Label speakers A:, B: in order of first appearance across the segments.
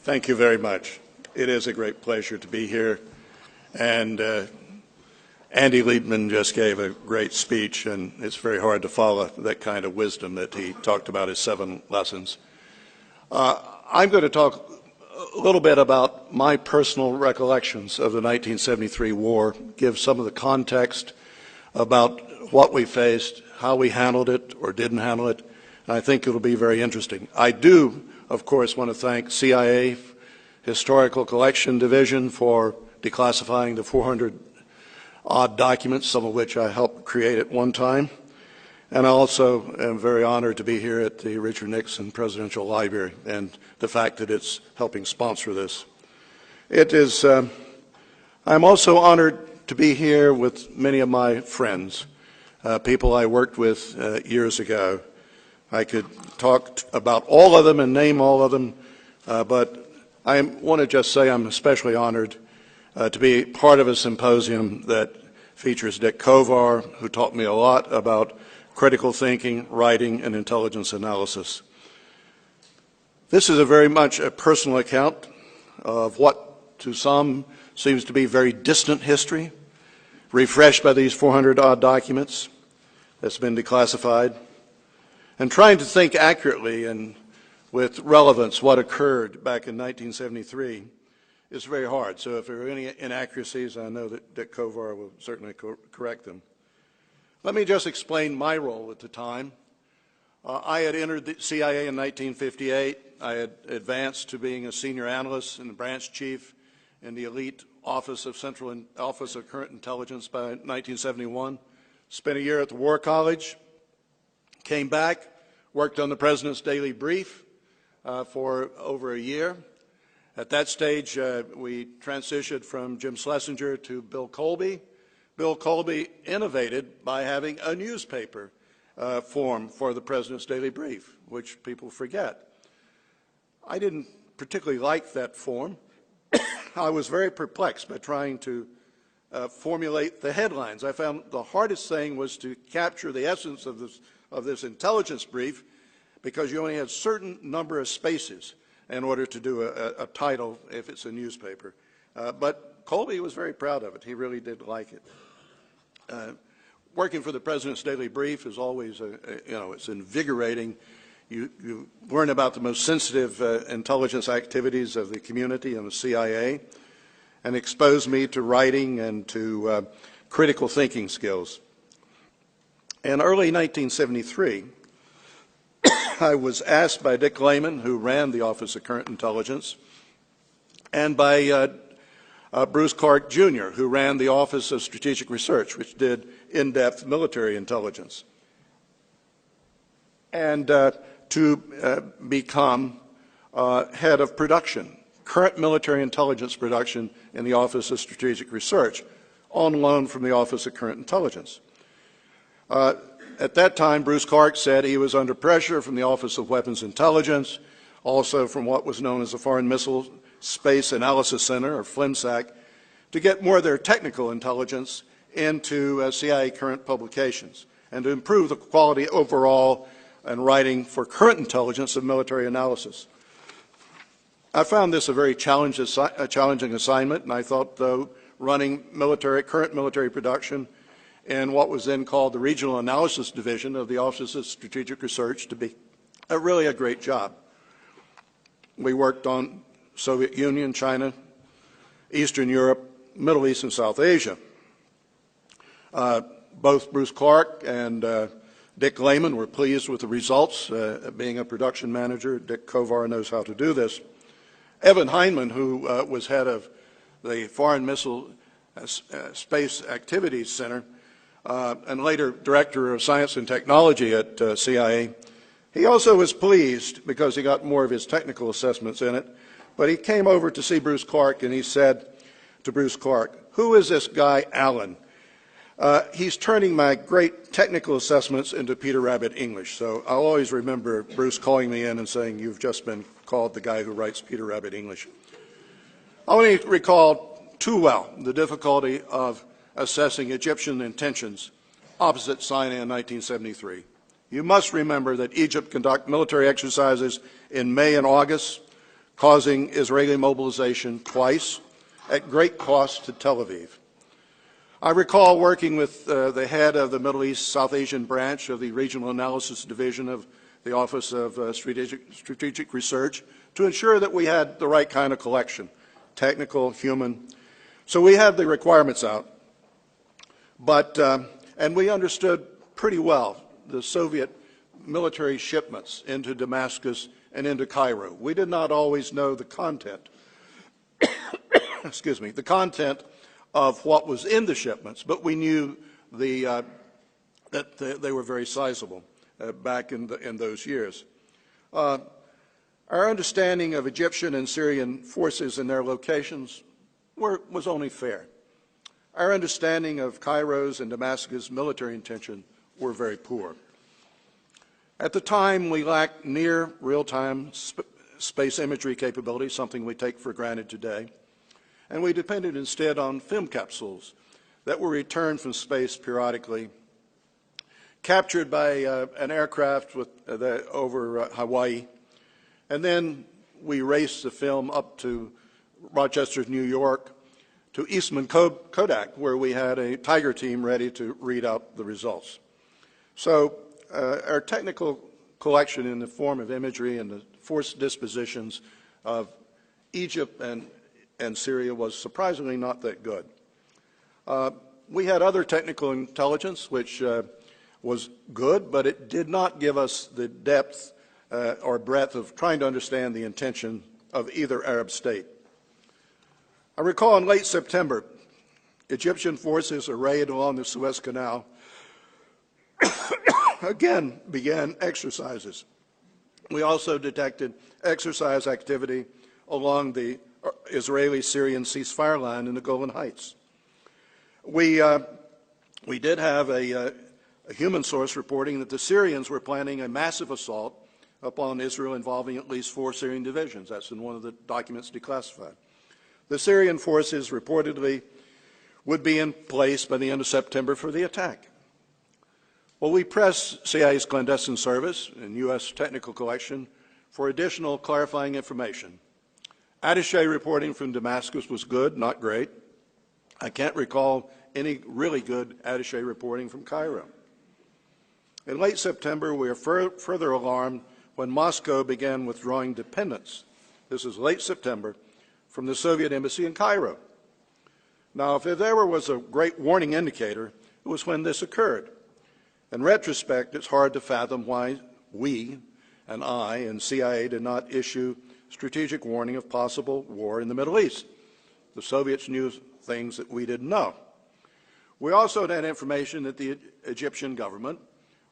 A: Thank you very much. It is a great pleasure to be here. And Andy Liebman just gave a great speech, and it's very hard to follow that kind of wisdom that he talked about his 7 lessons. I'm going to talk a little bit about my personal recollections of the 1973 war, give some of the context about what we faced, how we handled it or didn't handle it, and I think it'll be very interesting. I do, of course, want to thank CIA Historical Collection Division for declassifying the 400-odd documents, some of which I helped create at one time. And I also am very honored to be here at the Richard Nixon Presidential Library and the fact that it's helping sponsor this. I'm also honored to be here with many of my friends, people I worked with years ago. I could talk about all of them and name all of them, but I want to just say I'm especially honored to be part of a symposium that features Dick Kovar, who taught me a lot about critical thinking, writing, and intelligence analysis. This is very much a personal account of what to some seems to be very distant history, refreshed by these 400-odd documents that's been declassified, and trying to think accurately and with relevance what occurred back in 1973 is very hard. So if there are any inaccuracies, I know that Dick Kovar will certainly correct them. Let me just explain my role at the time. I had entered the CIA in 1958. I had advanced to being a senior analyst and branch chief in the elite Office of Current Intelligence by 1971. Spent a year at the War College, came back, worked on the President's Daily Brief for over a year. At that stage, we transitioned from Jim Schlesinger to Bill Colby. Bill Colby innovated by having a newspaper form for the President's Daily Brief, which people forget. I didn't particularly like that form. I was very perplexed by trying to formulate the headlines. I found the hardest thing was to capture the essence of this intelligence brief, because you only had a certain number of spaces in order to do a title if it's a newspaper. But Colby was very proud of it. He really did like it. Working for the President's Daily Brief is always, it's invigorating. You learn about the most sensitive intelligence activities of the community and the CIA, and exposed me to writing and to critical thinking skills. In early 1973, I was asked by Dick Lehman, who ran the Office of Current Intelligence, and by Bruce Clark, Jr., who ran the Office of Strategic Research, which did in-depth military intelligence, and to become head of production, current military intelligence production in the Office of Strategic Research, on loan from the Office of Current Intelligence. At that time, Bruce Clark said he was under pressure from the Office of Weapons Intelligence, also from what was known as the Foreign Missile Space Analysis Center, or FLIMSAC, to get more of their technical intelligence into CIA current publications and to improve the quality overall and writing for current intelligence of military analysis. I found this a very challenging assignment, and I thought, though, running current military production in what was then called the Regional Analysis Division of the Office of Strategic Research to be really a great job. We worked on Soviet Union, China, Eastern Europe, Middle East, and South Asia. Both Bruce Clark and Dick Lehman were pleased with the results. Being a production manager, Dick Kovar knows how to do this. Evan Heinemann, who was head of the Foreign Missile Space Activities Center and later Director of Science and Technology at CIA, he also was pleased because he got more of his technical assessments in it. But he came over to see Bruce Clark, and he said to Bruce Clark, "Who is this guy, Allen? He's turning my great technical assessments into Peter Rabbit English." So I'll always remember Bruce calling me in and saying, "You've just been called the guy who writes Peter Rabbit English." I only recall too well the difficulty of assessing Egyptian intentions opposite Sinai in 1973. You must remember that Egypt conducted military exercises in May and August, causing Israeli mobilization twice at great cost to Tel Aviv. I recall working with the head of the Middle East South Asian branch of the Regional Analysis Division of the Office of Strategic Research to ensure that we had the right kind of collection, technical, human. So we had the requirements out, and we understood pretty well the Soviet military shipments into Damascus and into Cairo. We did not always know the content, excuse me, the content of what was in the shipments, but we knew that they were very sizable back in those years. Our understanding of Egyptian and Syrian forces and their locations was only fair. Our understanding of Cairo's and Damascus' military intention were very poor. At the time, we lacked near real-time space imagery capability, something we take for granted today, and we depended instead on film capsules that were returned from space periodically, captured by an aircraft over Hawaii, and then we raced the film up to Rochester, New York, to Eastman Kodak, where we had a Tiger team ready to read out the results. So our technical collection in the form of imagery and the force dispositions of Egypt and Syria was surprisingly not that good. We had other technical intelligence, which was good, but it did not give us the depth or breadth of trying to understand the intention of either Arab state. I recall in late September, Egyptian forces arrayed along the Suez Canal again began exercises. We also detected exercise activity along the Israeli-Syrian ceasefire line in the Golan Heights. We did have a human source reporting that the Syrians were planning a massive assault upon Israel involving at least 4 Syrian divisions. That's in one of the documents declassified. The Syrian forces reportedly would be in place by the end of September for the attack. Well, we pressed CIA's clandestine service and U.S. technical collection for additional clarifying information. Attaché reporting from Damascus was good, not great. I can't recall any really good attaché reporting from Cairo. In late September, we were further alarmed when Moscow began withdrawing dependents. This is late September, from the Soviet embassy in Cairo. Now, if there ever was a great warning indicator, it was when this occurred. In retrospect, it's hard to fathom why we, and I, and CIA did not issue strategic warning of possible war in the Middle East. The Soviets knew things that we didn't know. We also had information that the Egyptian government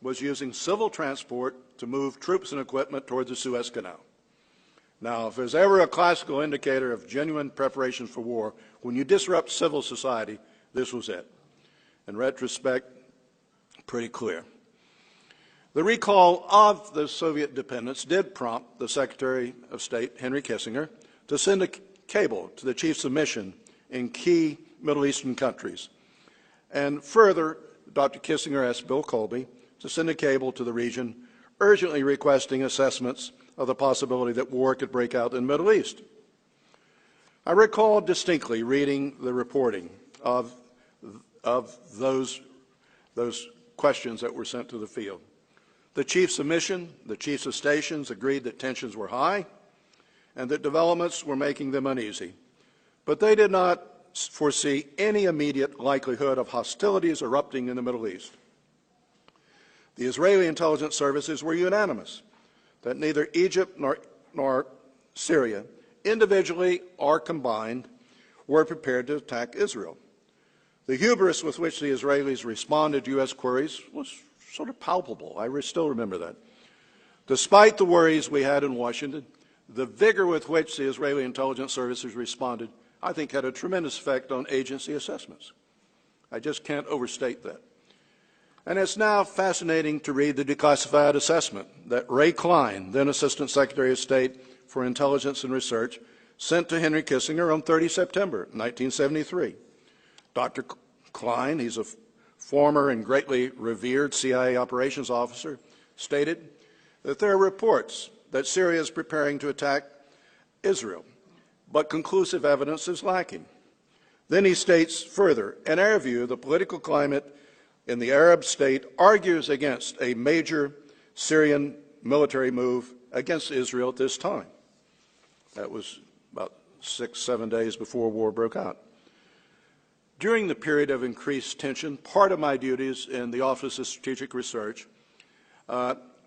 A: was using civil transport to move troops and equipment toward the Suez Canal. Now, if there's ever a classical indicator of genuine preparation for war, when you disrupt civil society, this was it. In retrospect, pretty clear. The recall of the Soviet dependents did prompt the Secretary of State, Henry Kissinger, to send a cable to the chiefs of mission in key Middle Eastern countries. And further, Dr. Kissinger asked Bill Colby to send a cable to the region, urgently requesting assessments of the possibility that war could break out in the Middle East. I recall distinctly reading the reporting of those questions that were sent to the field. The chiefs of mission, the chiefs of stations agreed that tensions were high and that developments were making them uneasy. But they did not foresee any immediate likelihood of hostilities erupting in the Middle East. The Israeli intelligence services were unanimous that neither Egypt nor Syria, individually or combined, were prepared to attack Israel. The hubris with which the Israelis responded to U.S. queries was sort of palpable. I still remember that. Despite the worries we had in Washington, the vigor with which the Israeli intelligence services responded, I think, had a tremendous effect on agency assessments. I just can't overstate that. And it's now fascinating to read the declassified assessment that Ray Klein, then Assistant Secretary of State for Intelligence and Research, sent to Henry Kissinger on 30 September 1973. Dr. Klein, he's a former and greatly revered CIA operations officer, stated that there are reports that Syria is preparing to attack Israel, but conclusive evidence is lacking. Then he states further, in our view, the political climate in the Arab state argues against a major Syrian military move against Israel at this time. That was about 6-7 days before war broke out. During the period of increased tension, part of my duties in the Office of Strategic Research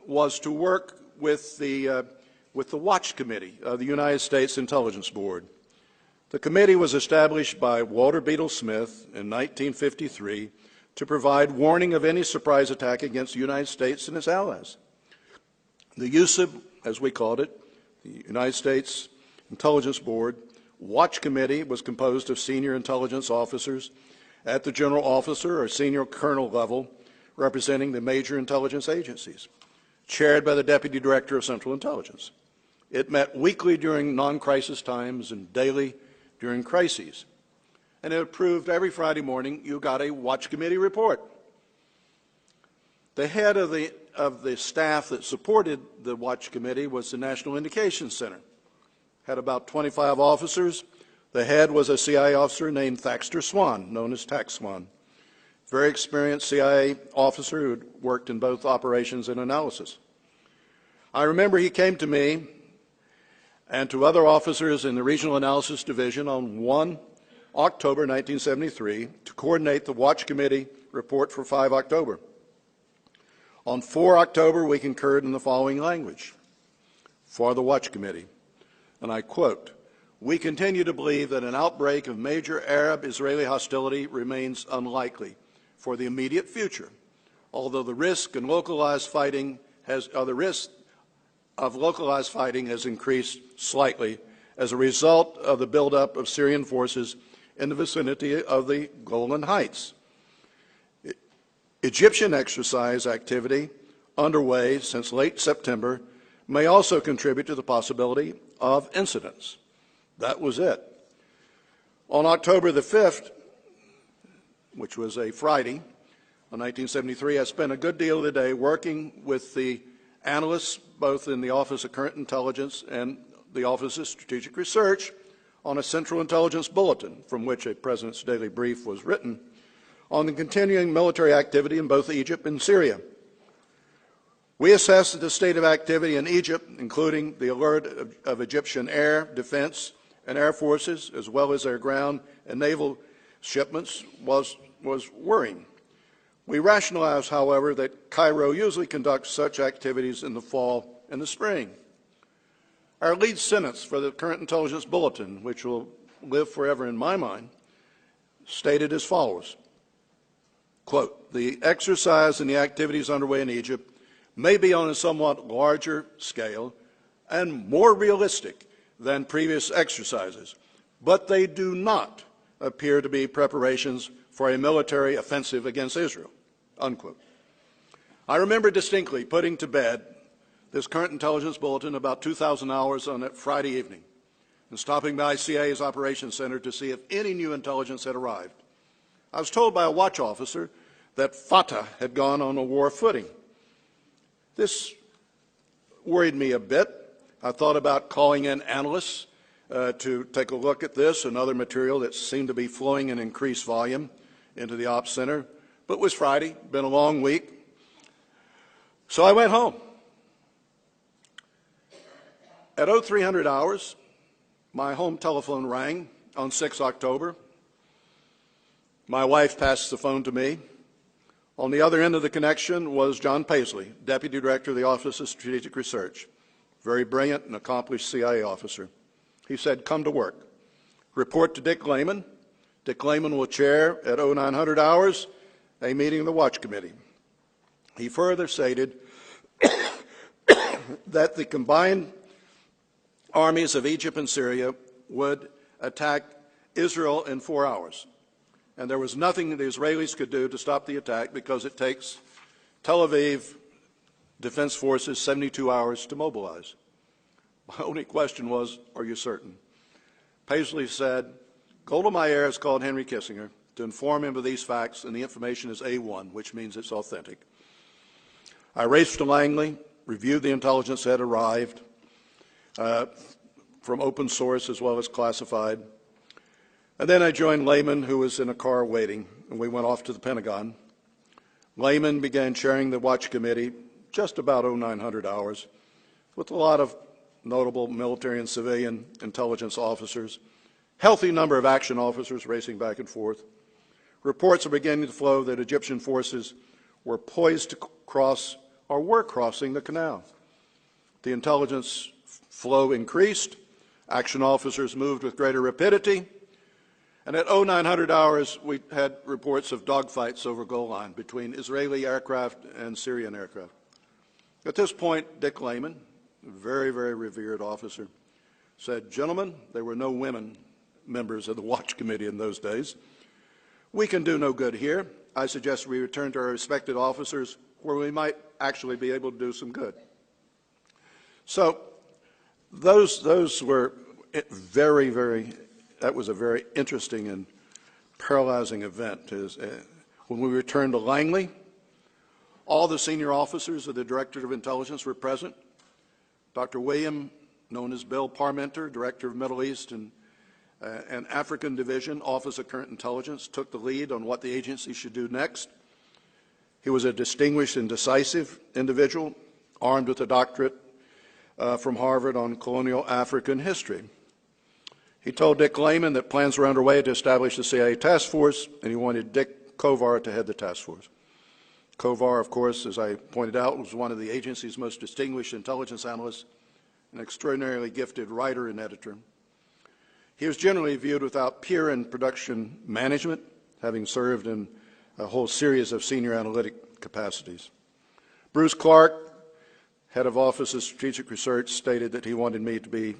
A: was to work with the Watch Committee of the United States Intelligence Board. The committee was established by Walter Beadle Smith in 1953 to provide warning of any surprise attack against the United States and its allies. The USIB, as we called it, the United States Intelligence Board, Watch Committee was composed of senior intelligence officers at the general officer or senior colonel level representing the major intelligence agencies, chaired by the Deputy Director of Central Intelligence. It met weekly during non-crisis times and daily during crises. And it approved every Friday morning you got a Watch Committee report. The head of the staff that supported the Watch Committee was the National Indications Center. Had about 25 officers. The head was a CIA officer named Thaxter Swan, known as Tax Swan. Very experienced CIA officer who had worked in both operations and analysis. I remember he came to me and to other officers in the Regional Analysis Division on 1 October 1973 to coordinate the Watch Committee report for 5 October. On 4 October, we concurred in the following language for the Watch Committee, and I quote, "We continue to believe that an outbreak of major Arab-Israeli hostility remains unlikely for the immediate future, although the risk of localized fighting has increased slightly as a result of the buildup of Syrian forces in the vicinity of the Golan Heights. Egyptian exercise activity underway since late September may also contribute to the possibility of incidents." That was it. On October the 5th, which was a Friday, in 1973, I spent a good deal of the day working with the analysts, both in the Office of Current Intelligence and the Office of Strategic Research, on a Central Intelligence Bulletin, from which a President's Daily Brief was written, on the continuing military activity in both Egypt and Syria. We assessed the state of activity in Egypt, including the alert of Egyptian air defense and air forces, as well as their ground and naval shipments, was worrying. We rationalized, however, that Cairo usually conducts such activities in the fall and the spring. Our lead sentence for the Current Intelligence Bulletin, which will live forever in my mind, stated as follows, quote, "The exercise and the activities underway in Egypt may be on a somewhat larger scale and more realistic than previous exercises, but they do not appear to be preparations for a military offensive against Israel," unquote. I remember distinctly putting to bed this Current Intelligence Bulletin about 2,000 hours on that Friday evening and stopping by CIA's Operations Center to see if any new intelligence had arrived. I was told by a watch officer that Fatah had gone on a war footing. This worried me a bit. I thought about calling in analysts to take a look at this and other material that seemed to be flowing in increased volume into the Ops Center, but it was Friday, been a long week, so I went home. At 0300 hours, my home telephone rang on 6 October. My wife passed the phone to me. On the other end of the connection was John Paisley, Deputy Director of the Office of Strategic Research, very brilliant and accomplished CIA officer. He said, "Come to work. Report to Dick Lehman. Dick Lehman will chair at 0900 hours a meeting of the Watch Committee." He further stated that the combined armies of Egypt and Syria would attack Israel in 4 hours. And there was nothing the Israelis could do to stop the attack because it takes Tel Aviv Defense Forces 72 hours to mobilize. My only question was, are you certain? Paisley said, Golda Meir has called Henry Kissinger to inform him of these facts, and the information is A1, which means it's authentic. I raced to Langley, reviewed the intelligence that had arrived, from open source as well as classified. And then I joined Lehman, who was in a car waiting, and we went off to the Pentagon. Lehman began chairing the Watch Committee just about 0900 hours, with a lot of notable military and civilian intelligence officers, healthy number of action officers racing back and forth. Reports are beginning to flow that Egyptian forces were poised to cross or were crossing the canal. The intelligence flow increased, action officers moved with greater rapidity, and at 0900 hours we had reports of dogfights over Goal Line between Israeli aircraft and Syrian aircraft. At this point, Dick Lehman, a very, very revered officer, said, "Gentlemen," there were no women members of the Watch Committee in those days, "we can do no good here. I suggest we return to our respected officers where we might actually be able to do some good." So those were very, very, that was a very interesting and paralyzing event. When we returned to Langley, all the senior officers of the Directorate of Intelligence were present. Dr. William, known as Bill Parmenter, Director of Middle East and African Division, Office of Current Intelligence, took the lead on what the agency should do next. He was a distinguished and decisive individual, armed with a doctorate from Harvard on colonial African history. He told Dick Lehman that plans were underway to establish the CIA task force, and he wanted Dick Kovar to head the task force. Kovar, of course, as I pointed out, was one of the agency's most distinguished intelligence analysts, an extraordinarily gifted writer and editor. He was generally viewed without peer in production management, having served in a whole series of senior analytic capacities. Bruce Clark, head of Office of Strategic Research, stated that he wanted me to be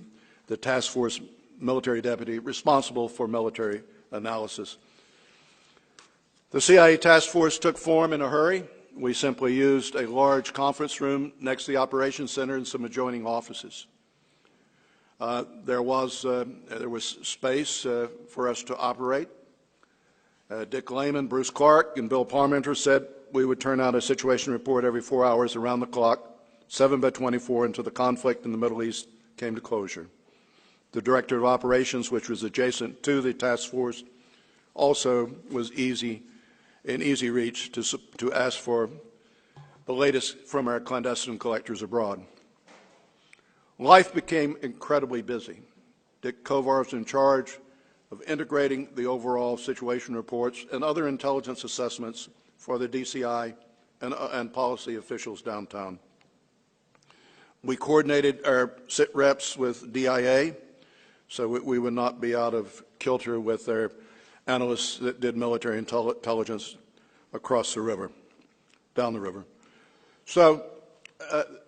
A: the task force military deputy responsible for military analysis. The CIA task force took form in a hurry. We simply used a large conference room next to the operations center and some adjoining offices. There was space for us to operate. Dick Lehman, Bruce Clark, and Bill Parmenter said we would turn out a situation report every 4 hours around the clock, 7/24, until the conflict in the Middle East came to closure. The Director of Operations, which was adjacent to the task force, also was in easy reach to ask for the latest from our clandestine collectors abroad. Life became incredibly busy. Dick Kovar was in charge of integrating the overall situation reports and other intelligence assessments for the DCI and policy officials downtown. We coordinated our sit reps with DIA, so we would not be out of kilter with their analysts that did military intelligence across the river, down the river. So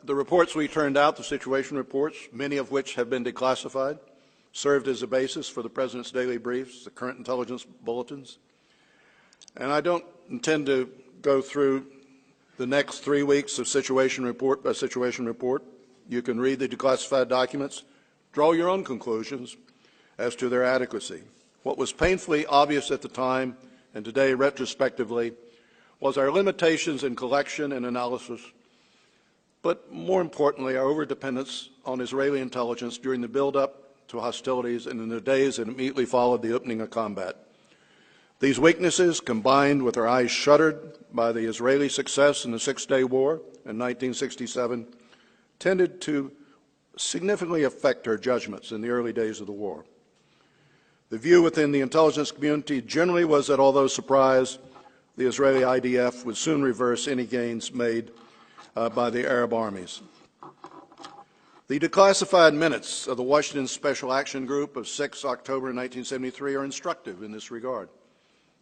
A: the reports we turned out, the situation reports, many of which have been declassified, served as a basis for the President's daily briefs, the current intelligence bulletins. And I don't intend to go through the next 3 weeks of situation report by situation report. You can read the declassified documents, draw your own conclusions as to their adequacy. What was painfully obvious at the time, and today retrospectively, was our limitations in collection and analysis, but more importantly, our overdependence on Israeli intelligence during the build-up to hostilities and in the days that immediately followed the opening of combat. These weaknesses, combined with our eyes shuttered by the Israeli success in the Six-Day War in 1967, tended to significantly affect our judgments in the early days of the war. The view within the intelligence community generally was that although surprised, the Israeli IDF would soon reverse any gains made by the Arab armies. The declassified minutes of the Washington Special Action Group of 6 October 1973 are instructive in this regard.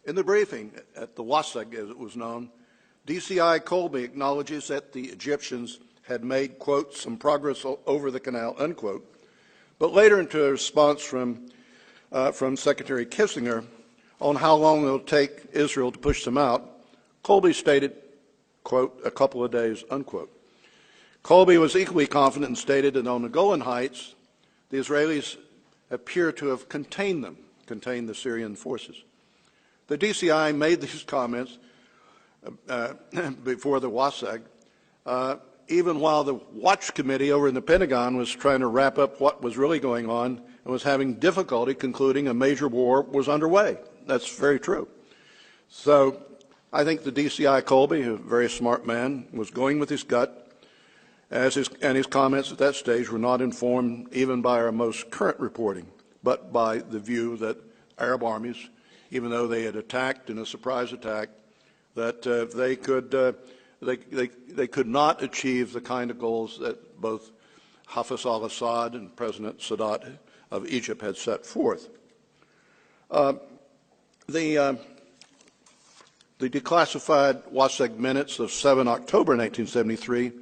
A: In the briefing at the WASEG, as it was known, DCI Colby acknowledges that the Egyptians had made, quote, some progress over the canal, unquote, but later into a response from Secretary Kissinger on how long it will take Israel to push them out, Colby stated, quote, a couple of days, unquote. Colby was equally confident and stated that on the Golan Heights, the Israelis appear to have contained the Syrian forces. The DCI made these comments before the WASEG, even while the Watch Committee over in the Pentagon was trying to wrap up what was really going on and was having difficulty concluding a major war was underway. That's very true. So I think the DCI Colby, a very smart man, was going with his gut, and his comments at that stage were not informed even by our most current reporting, but by the view that Arab armies, even though they had attacked in a surprise attack, that they could not achieve the kind of goals that both Hafez al-Assad and President Sadat of Egypt had set forth. The declassified WASEG minutes of 7 October 1973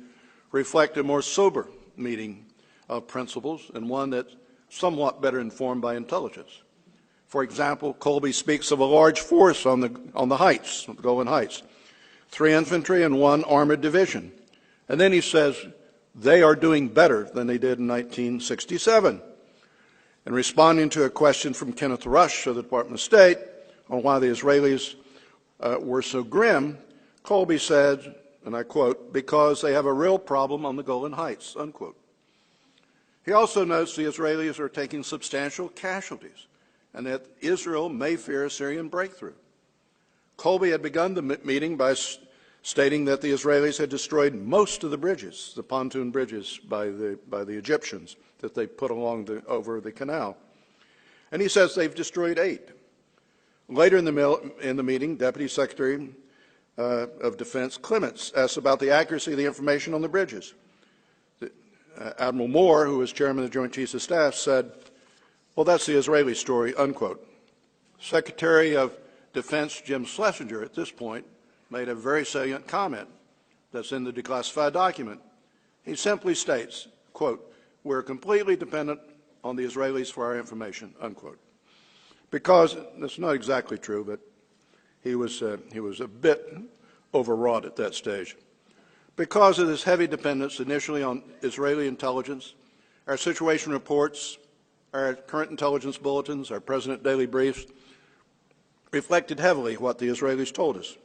A: reflect a more sober meeting of principles and one that's somewhat better informed by intelligence. For example, Colby speaks of a large force on the heights, the Golan Heights, 3 infantry and 1 armored division. And then he says they are doing better than they did in 1967. And responding to a question from Kenneth Rush of the Department of State on why the Israelis were so grim, Colby said, and I quote, "because they have a real problem on the Golan Heights," unquote. He also notes the Israelis are taking substantial casualties and that Israel may fear a Syrian breakthrough. Colby had begun the meeting by stating that the Israelis had destroyed most of the bridges, the pontoon bridges by the Egyptians that they put over the canal. And he says they've destroyed 8. Later in the meeting, Deputy Secretary of Defense Clements asked about the accuracy of the information on the bridges. Admiral Moore, who was chairman of the Joint Chiefs of Staff, said, "Well, that's the Israeli story," unquote. Secretary of Defense Jim Schlesinger at this point made a very salient comment that's in the declassified document. He simply states, quote, "we're completely dependent on the Israelis for our information," unquote. Because, that's not exactly true, but he was a bit overwrought at that stage. Because of this heavy dependence initially on Israeli intelligence, our situation reports, our current intelligence bulletins, our President daily briefs reflected heavily what the Israelis told us.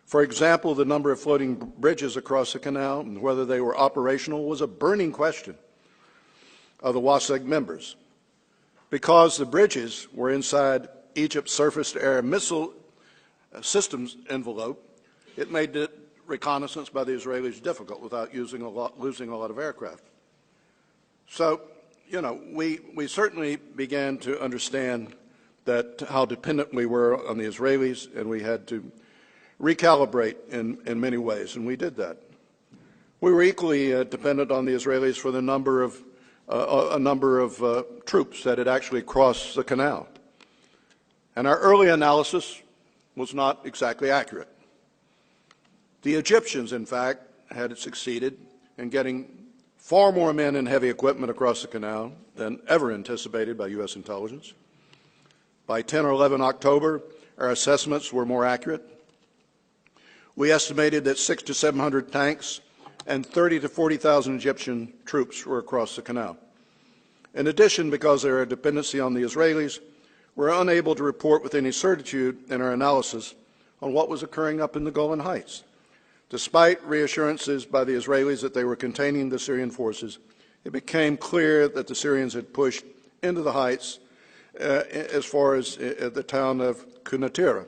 A: For example, the number of floating bridges across the canal and whether they were operational was a burning question of the WASEG members. Because the bridges were inside Egypt's surface-to-air missile systems envelope, it made the reconnaissance by the Israelis difficult without losing a lot of aircraft. So, you know, we certainly began to understand that how dependent we were on the Israelis, and we had to recalibrate in many ways, and we did that. We were equally dependent on the Israelis for the number of troops that had actually crossed the canal. And our early analysis was not exactly accurate. The Egyptians, in fact, had succeeded in getting far more men and heavy equipment across the canal than ever anticipated by U.S. intelligence. By 10 or 11 October, our assessments were more accurate. We estimated that 600 to 700 tanks and 30 to 40,000 Egyptian troops were across the canal. In addition, because of our dependency on the Israelis, we're unable to report with any certitude in our analysis on what was occurring up in the Golan Heights. Despite reassurances by the Israelis that they were containing the Syrian forces, it became clear that the Syrians had pushed into the heights as far as the town of Quneitra.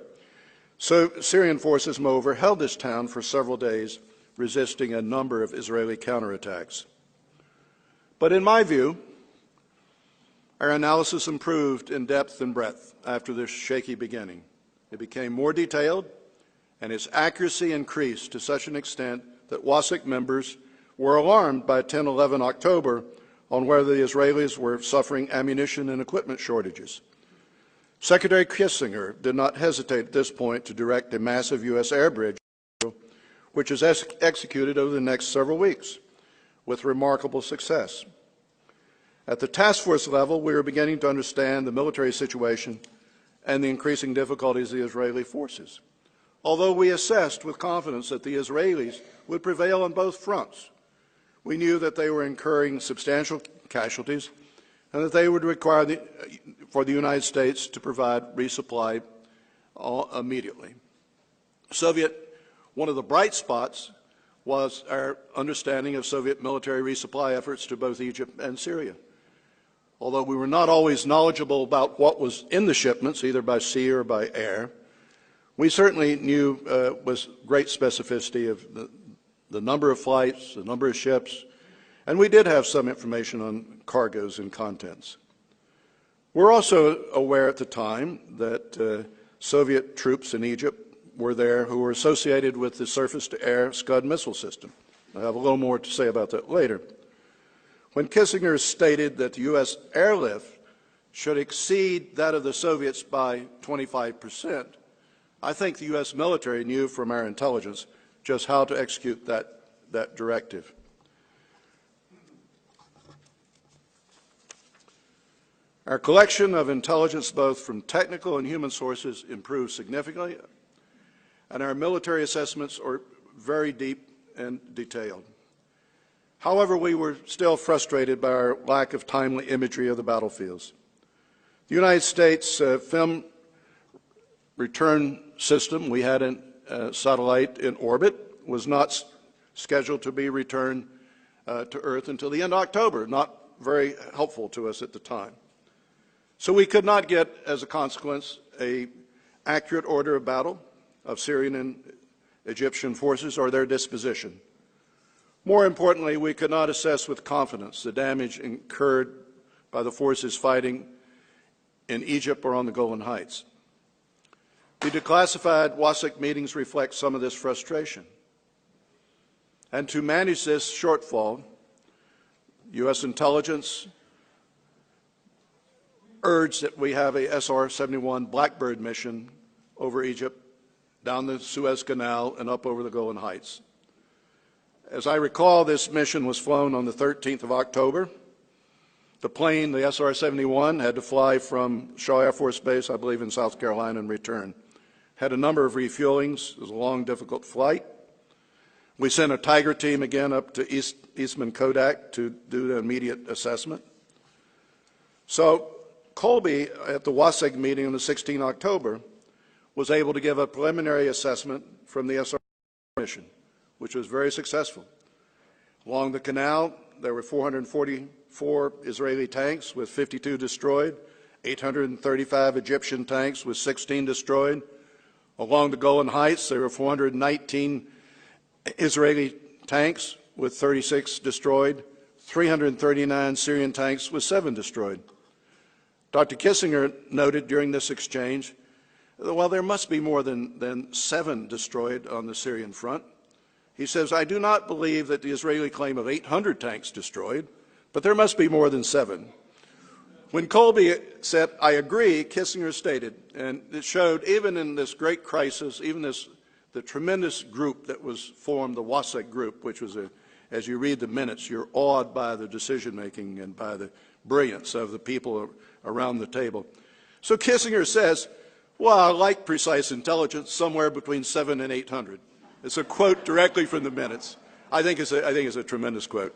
A: So Syrian forces, moreover, held this town for several days, resisting a number of Israeli counterattacks. But in my view, our analysis improved in depth and breadth after this shaky beginning. It became more detailed, and its accuracy increased to such an extent that WASEG members were alarmed by 10-11 October on whether the Israelis were suffering ammunition and equipment shortages. Secretary Kissinger did not hesitate at this point to direct a massive U.S. air bridge, which was executed over the next several weeks with remarkable success. At the task force level, we were beginning to understand the military situation and the increasing difficulties of the Israeli forces. Although we assessed with confidence that the Israelis would prevail on both fronts, we knew that they were incurring substantial casualties and that they would require for the United States to provide resupply immediately. One of the bright spots was our understanding of Soviet military resupply efforts to both Egypt and Syria. Although we were not always knowledgeable about what was in the shipments, either by sea or by air, we certainly knew with great specificity of the number of flights, the number of ships, and we did have some information on cargoes and contents. We're also aware at the time that Soviet troops in Egypt were there who were associated with the surface-to-air Scud missile system. I'll have a little more to say about that later. When Kissinger stated that the U.S. airlift should exceed that of the Soviets by 25%, I think the U.S. military knew from our intelligence just how to execute that directive. Our collection of intelligence, both from technical and human sources, improved significantly, and our military assessments are very deep and detailed. However, we were still frustrated by our lack of timely imagery of the battlefields. The United States film return system, we had a satellite in orbit, was not scheduled to be returned to Earth until the end of October, not very helpful to us at the time. So we could not get, as a consequence, an accurate order of battle of Syrian and Egyptian forces or their disposition. More importantly, we could not assess with confidence the damage incurred by the forces fighting in Egypt or on the Golan Heights. The declassified WASC meetings reflect some of this frustration. And to manage this shortfall, U.S. intelligence urged that we have a SR-71 Blackbird mission over Egypt, down the Suez Canal, and up over the Golan Heights. As I recall, this mission was flown on the 13th of October. The plane, the SR-71, had to fly from Shaw Air Force Base, I believe in South Carolina, and return. Had a number of refuelings. It was a long, difficult flight. We sent a Tiger team again up to Eastman Kodak to do the immediate assessment. So Colby, at the WASC meeting on the 16th of October, was able to give a preliminary assessment from the SR mission, which was very successful. Along the canal, there were 444 Israeli tanks with 52 destroyed, 835 Egyptian tanks with 16 destroyed. Along the Golan Heights, there were 419 Israeli tanks with 36 destroyed, 339 Syrian tanks with 7 destroyed. Dr. Kissinger noted during this exchange, well, there must be more than 7 destroyed on the Syrian front. He says, I do not believe that the Israeli claim of 800 tanks destroyed, but there must be more than 7. When Colby said, I agree, Kissinger stated, and it showed even in this great crisis, even the tremendous group that was formed, the WASC group, which was, as you read the minutes, you're awed by the decision-making and by the brilliance of the people around the table. So Kissinger says, well, I like precise intelligence, somewhere between 7 and 800. It's a quote directly from the minutes. I think it's a tremendous quote.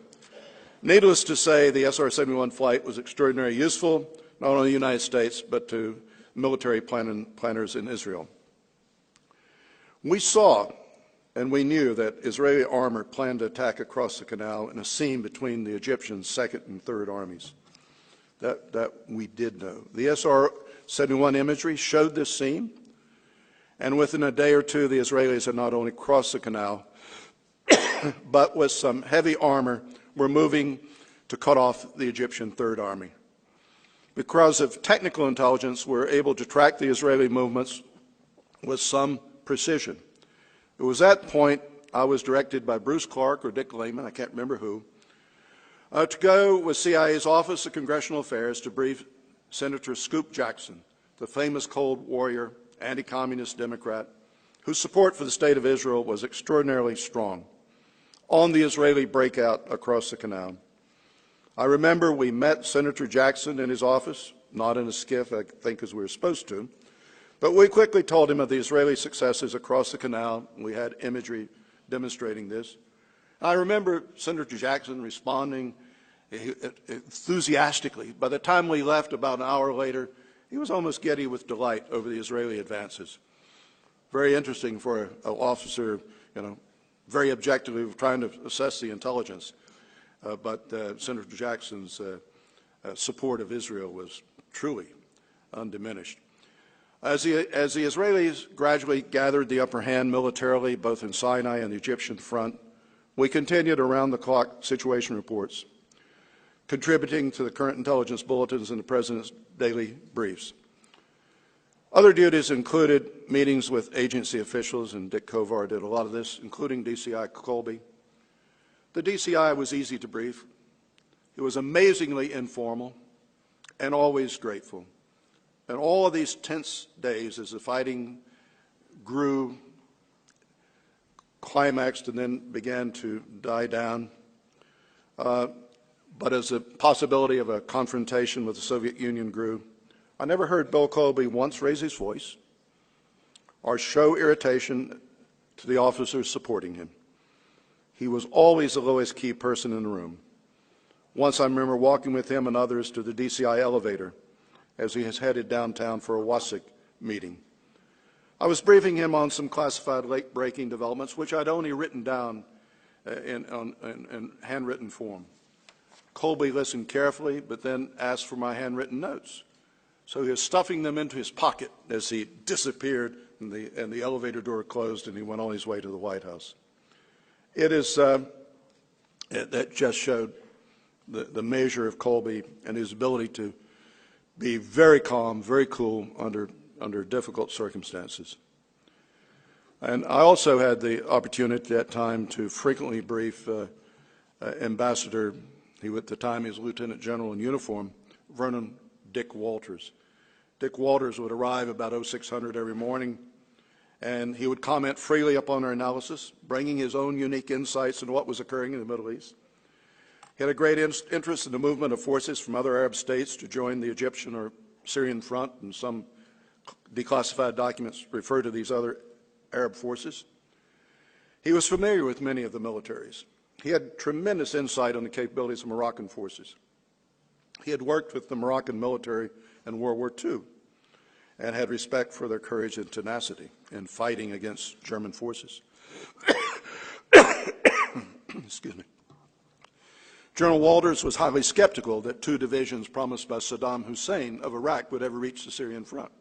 A: Needless to say, the SR-71 flight was extraordinarily useful, not only in the United States, but to military planners in Israel. We saw and we knew that Israeli armor planned to attack across the canal in a seam between the Egyptian 2nd and 3rd armies. That we did know. The SR-71 imagery showed this seam, and within a day or two, the Israelis had not only crossed the canal, but with some heavy armor, were moving to cut off the Egyptian 3rd Army. Because of technical intelligence, we were able to track the Israeli movements with some precision. It was at that point I was directed by Bruce Clark or Dick Lehman, I can't remember who, to go with CIA's Office of Congressional Affairs to brief Senator Scoop Jackson, the famous Cold Warrior, anti-communist Democrat, whose support for the State of Israel was extraordinarily strong, on the Israeli breakout across the canal. I remember we met Senator Jackson in his office, not in a skiff, I think, as we were supposed to, but we quickly told him of the Israeli successes across the canal. We had imagery demonstrating this. I remember Senator Jackson responding enthusiastically. By the time we left, about an hour later, he was almost giddy with delight over the Israeli advances. Very interesting for an officer, very objectively trying to assess the intelligence, but Senator Jackson's support of Israel was truly undiminished. As the Israelis gradually gathered the upper hand militarily, both in Sinai and the Egyptian front, we continued around-the-clock situation reports, contributing to the current intelligence bulletins and the President's daily briefs. Other duties included meetings with agency officials, and Dick Kovar did a lot of this, including DCI Colby. The DCI was easy to brief. It was amazingly informal and always grateful. And all of these tense days as the fighting grew, climaxed, and then began to die down, but as the possibility of a confrontation with the Soviet Union grew, I never heard Bill Colby once raise his voice or show irritation to the officers supporting him. He was always the lowest key person in the room. Once I remember walking with him and others to the DCI elevator as he was headed downtown for a WASIC meeting. I was briefing him on some classified late-breaking developments, which I'd only written down in handwritten form. Colby listened carefully, but then asked for my handwritten notes. So he was stuffing them into his pocket as he disappeared and the elevator door closed and he went on his way to the White House. It is, that just showed the measure of Colby and his ability to be very calm, very cool under difficult circumstances. And I also had the opportunity at that time to frequently brief Ambassador, at the time he was Lieutenant General in uniform, Vernon Dick Walters. Dick Walters would arrive about 0600 every morning, and he would comment freely upon our analysis, bringing his own unique insights into what was occurring in the Middle East. He had a great interest in the movement of forces from other Arab states to join the Egyptian or Syrian front, and some declassified documents refer to these other Arab forces. He was familiar with many of the militaries. He had tremendous insight on the capabilities of Moroccan forces. He had worked with the Moroccan military in World War II and had respect for their courage and tenacity in fighting against German forces. Excuse me. General Walters was highly skeptical that 2 divisions promised by Saddam Hussein of Iraq would ever reach the Syrian front.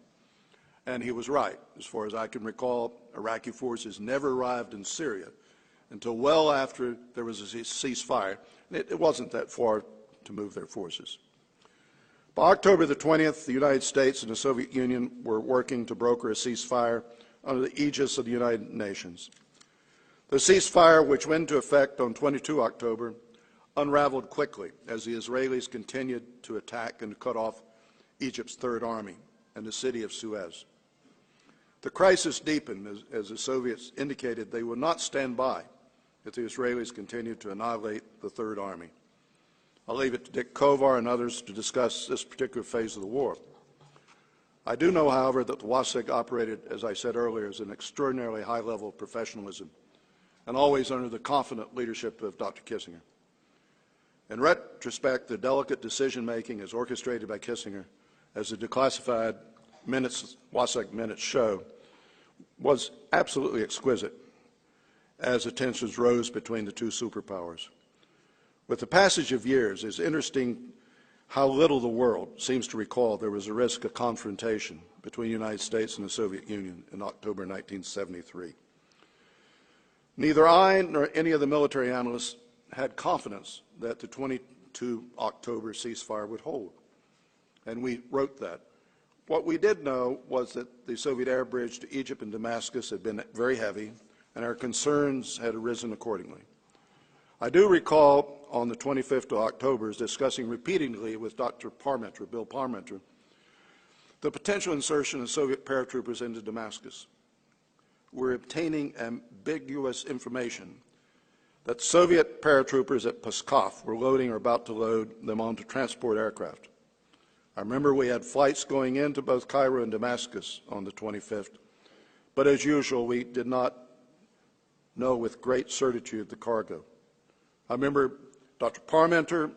A: And he was right. As far as I can recall, Iraqi forces never arrived in Syria until well after there was a ceasefire. It wasn't that far to move their forces. By October the 20th, the United States and the Soviet Union were working to broker a ceasefire under the aegis of the United Nations. The ceasefire, which went into effect on 22 October, unraveled quickly as the Israelis continued to attack and to cut off Egypt's Third Army and the city of Suez. The crisis deepened as the Soviets indicated they would not stand by if the Israelis continued to annihilate the Third Army. I'll leave it to Dick Kovar and others to discuss this particular phase of the war. I do know, however, that the WASIC operated, as I said earlier, as an extraordinarily high level of professionalism and always under the confident leadership of Dr. Kissinger. In retrospect, the delicate decision-making as orchestrated by Kissinger, as the declassified minutes, WASIC minutes show, was absolutely exquisite as the tensions rose between the 2 superpowers. With the passage of years, it's interesting how little the world seems to recall there was a risk of confrontation between the United States and the Soviet Union in October 1973. Neither I nor any of the military analysts had confidence that the 22 October ceasefire would hold, and we wrote that. What we did know was that the Soviet air bridge to Egypt and Damascus had been very heavy, and our concerns had arisen accordingly. I do recall on the 25th of October discussing repeatedly with Dr. Parmenter, Bill Parmenter, the potential insertion of Soviet paratroopers into Damascus. We're obtaining ambiguous information that Soviet paratroopers at Pskov were loading or about to load them onto transport aircraft. I remember we had flights going into both Cairo and Damascus on the 25th, but as usual, we did not know with great certitude the cargo. I remember Dr. Parmenter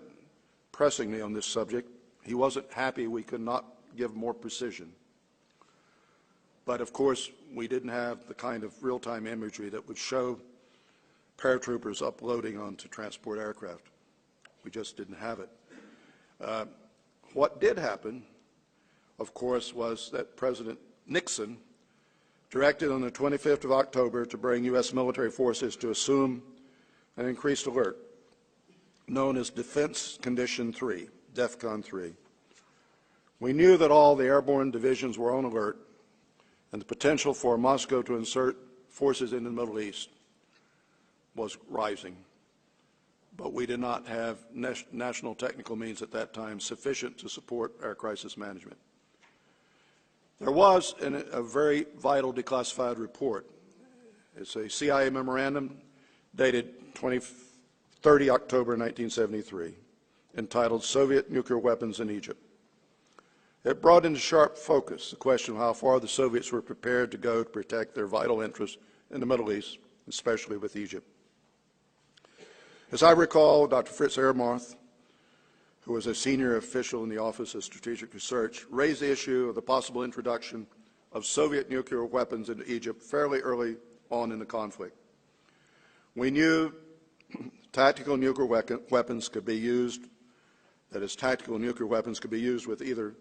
A: pressing me on this subject. He wasn't happy we could not give more precision. But of course, we didn't have the kind of real-time imagery that would show paratroopers uploading onto transport aircraft. We just didn't have it. What did happen, of course, was that President Nixon directed on the 25th of October to bring U.S. military forces to assume an increased alert, known as Defense Condition 3, DEFCON 3. We knew that all the airborne divisions were on alert, and the potential for Moscow to insert forces into the Middle East was rising. But we did not have national technical means at that time sufficient to support our crisis management. There was a very vital declassified report. It's a CIA memorandum dated 30 October 1973, entitled Soviet Nuclear Weapons in Egypt. It brought into sharp focus the question of how far the Soviets were prepared to go to protect their vital interests in the Middle East, especially with Egypt. As I recall, Dr. Fritz Ermarth, who was a senior official in the Office of Strategic Research, raised the issue of the possible introduction of Soviet nuclear weapons into Egypt fairly early on in the conflict. We knew tactical nuclear weapons could be used, that is, tactical nuclear weapons could be used with either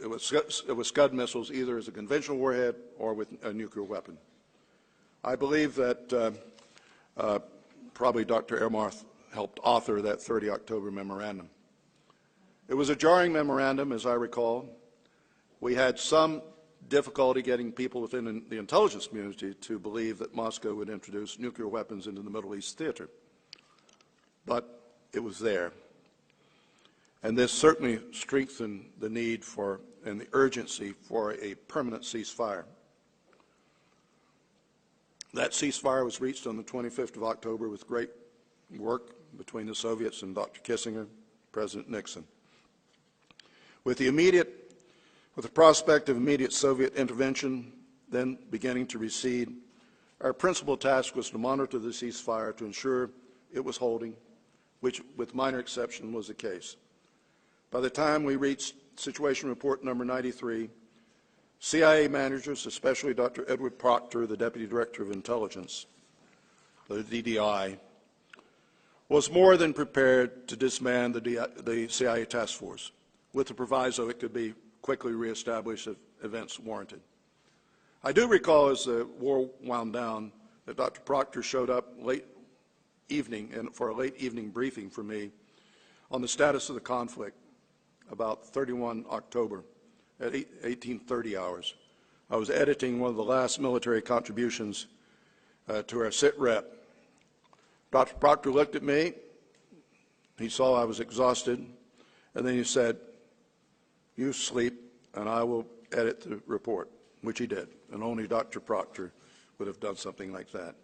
A: with Scud missiles, either as a conventional warhead or with a nuclear weapon. I believe that probably Dr. Ermarth helped author that 30 October memorandum. It was a jarring memorandum, as I recall. We had some difficulty getting people within the intelligence community to believe that Moscow would introduce nuclear weapons into the Middle East theater. But it was there. And this certainly strengthened the need for and the urgency for a permanent ceasefire. That ceasefire was reached on the 25th of October with great work between the Soviets and Dr. Kissinger, President Nixon. With the prospect of immediate Soviet intervention then beginning to recede, our principal task was to monitor the ceasefire to ensure it was holding, which, with minor exception, was the case. By the time we reached Situation Report number 93, CIA managers, especially Dr. Edward Proctor, the Deputy Director of Intelligence, the DDI, was more than prepared to disband the CIA task force, with the proviso it could be quickly reestablished if events warranted. I do recall, as the war wound down, that Dr. Proctor showed up late evening and for a late evening briefing for me on the status of the conflict about 31 October at 1830 hours. I was editing one of the last military contributions to our sit rep. Dr. Proctor looked at me, he saw I was exhausted, and then he said, "You sleep and I will edit the report," which he did, and only Dr. Proctor would have done something like that.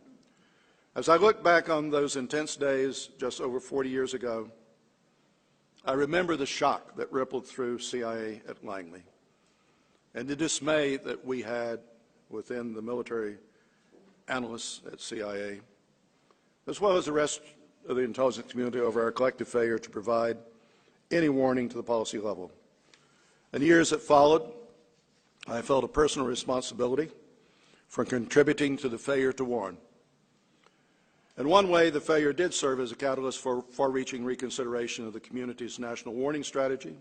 A: As I look back on those intense days just over 40 years ago, I remember the shock that rippled through CIA at Langley and the dismay that we had within the military analysts at CIA, as well as the rest of the intelligence community, over our collective failure to provide any warning to the policy level. In the years that followed, I felt a personal responsibility for contributing to the failure to warn. In one way, the failure did serve as a catalyst for far-reaching reconsideration of the community's national warning strategy.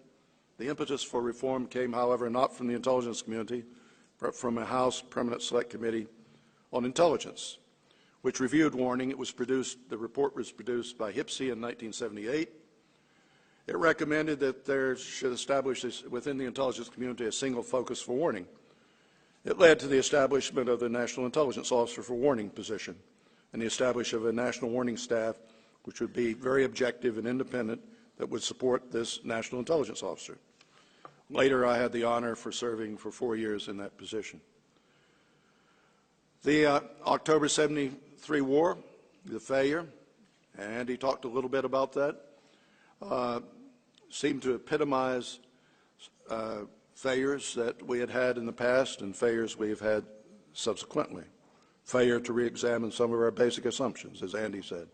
A: The impetus for reform came, however, not from the intelligence community, but from a House Permanent Select Committee on Intelligence, which reviewed warning. The report was produced by HPSI in 1978. It recommended that there should establish within the intelligence community a single focus for warning. It led to the establishment of the National Intelligence Officer for Warning position and the establishment of a national warning staff, which would be very objective and independent, that would support this National Intelligence Officer. Later, I had the honor for serving for 4 years in that position. The October 73 war, the failure, and he talked a little bit about that, seemed to epitomize failures that we had had in the past and failures we have had subsequently. Failure to re-examine some of our basic assumptions, as Andy said.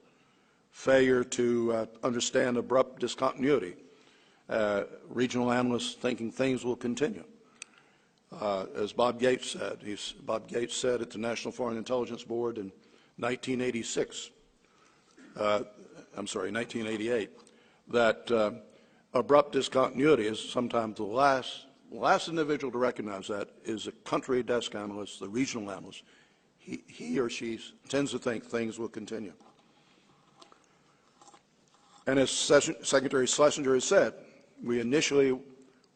A: Failure to understand abrupt discontinuity. Regional analysts thinking things will continue. As Bob Gates said at the National Foreign Intelligence Board in 1988, that abrupt discontinuity is sometimes the last individual to recognize that is a country desk analyst, the regional analyst. He or she tends to think things will continue. And as Secretary Schlesinger has said, we initially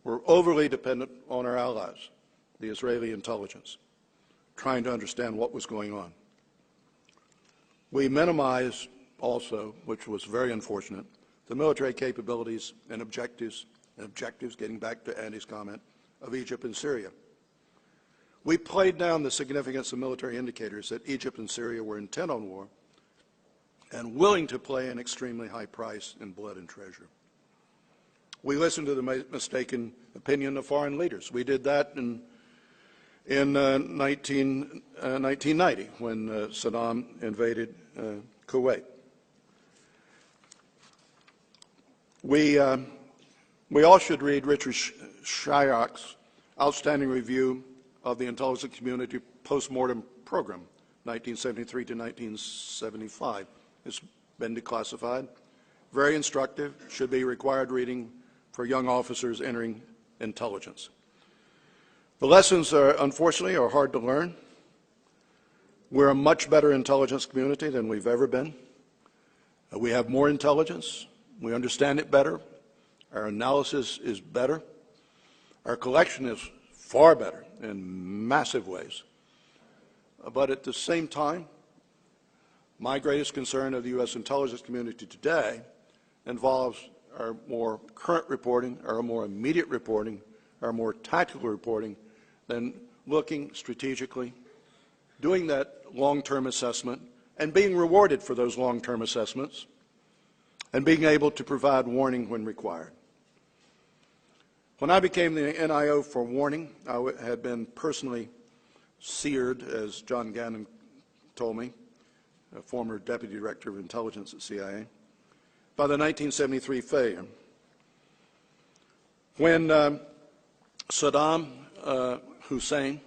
A: were overly dependent on our allies, the Israeli intelligence, trying to understand what was going on. We minimized also, which was very unfortunate, the military capabilities and objectives, getting back to Andy's comment, of Egypt and Syria. We played down the significance of military indicators that Egypt and Syria were intent on war and willing to pay an extremely high price in blood and treasure. We listened to the mistaken opinion of foreign leaders. We did that in 1990 when Saddam invaded Kuwait. We all should read Richard Shyrock's outstanding review of the intelligence community post-mortem program, 1973 to 1975. It's been declassified. Very instructive, should be required reading for young officers entering intelligence. The lessons, unfortunately, are hard to learn. We're a much better intelligence community than we've ever been. We have more intelligence. We understand it better. Our analysis is better. Our collection is far better in massive ways. But at the same time, my greatest concern of the U.S. intelligence community today involves our more current reporting, our more immediate reporting, our more tactical reporting, than looking strategically, doing that long-term assessment, and being rewarded for those long-term assessments, and being able to provide warning when required. When I became the NIO for warning, I had been personally seared, as John Gannon told me, a former Deputy Director of Intelligence at CIA, by the 1973 failure. When Saddam Hussein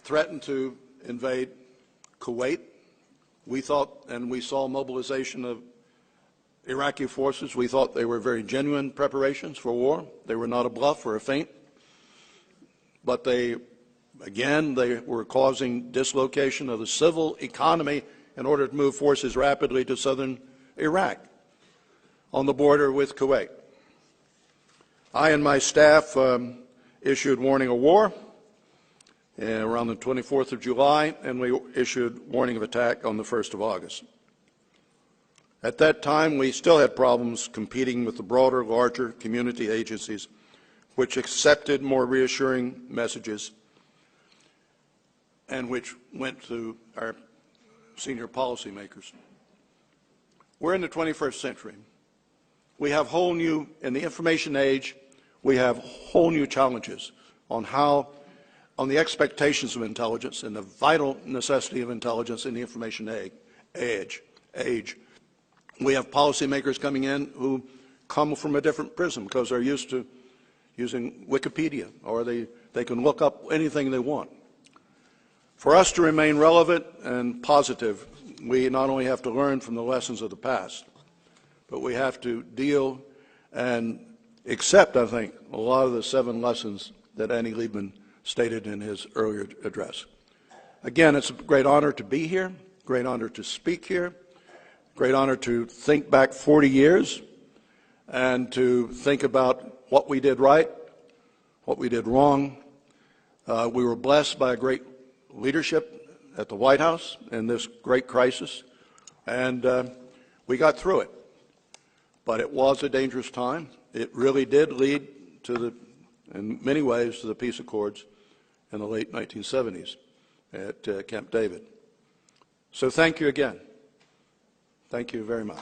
A: threatened to invade Kuwait, we thought, and we saw mobilization of Iraqi forces, we thought they were very genuine preparations for war. They were not a bluff or a feint, but they were causing dislocation of the civil economy in order to move forces rapidly to southern Iraq on the border with Kuwait. I and my staff issued warning of war around the 24th of July, and we issued warning of attack on the 1st of August. At that time, we still had problems competing with the broader, larger community agencies which accepted more reassuring messages and which went to our senior policymakers. We're in the 21st century. We have in the information age, we have whole new challenges on the expectations of intelligence and the vital necessity of intelligence in the information age. We have policymakers coming in who come from a different prism because they're used to using Wikipedia, or they can look up anything they want. For us to remain relevant and positive, we not only have to learn from the lessons of the past, but we have to deal and accept, I think, a lot of the 7 lessons that Andy Liebman stated in his earlier address. Again, it's a great honor to be here, great honor to speak here, great honor to think back 40 years and to think about what we did right, what we did wrong. We were blessed by a great leadership at the White House in this great crisis, and we got through it. But it was a dangerous time. It really did lead in many ways, to the peace accords in the late 1970s at Camp David. So thank you again. Thank you very much.